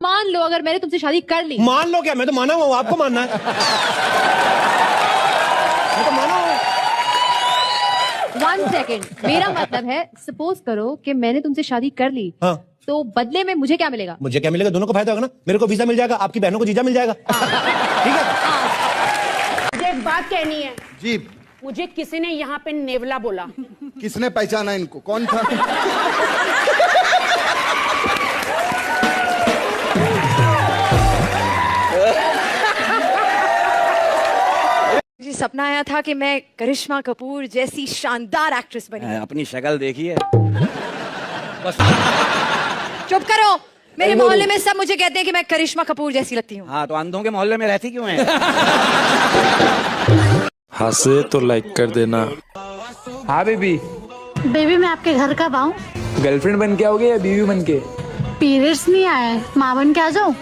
मान लो अगर मैंने तुमसे शादी कर ली। मान लो क्या, मैं तो माना हुआ हूं, आपको मानना है। मैं तो माना हूं। 1 सेकेंड, मेरा मतलब है सपोज करो कि मैंने तुमसे शादी कर ली, हाँ, तो बदले में मुझे क्या मिलेगा? मुझे क्या मिलेगा? दोनों को फायदा होगा ना। मेरे को वीजा मिल जाएगा, आपकी बहनों को जीजा मिल जाएगा। ठीक है। मुझे एक बात कहनी है जी। मुझे किसी ने यहाँ पे नेवला बोला। किसने पहचाना इनको, कौन था? मुझे सपना आया था कि मैं करिश्मा कपूर जैसी शानदार एक्ट्रेस बनी। अपनी शक्ल देखिए। चुप करो, मेरे मोहल्ले में सब मुझे कहते हैं कि मैं करिश्मा कपूर जैसी लगती हूँ। हाँ, तो अंधों के मोहल्ले में रहती क्यों है? हंसे तो लाइक कर देना। हाँ बेबी। बेबी मैं आपके घर कब आऊँ? गर्लफ्रेंड बन के आओगे या बीवी बन के? पीरियड्स नहीं आए, माँ बन के आ जाऊँ?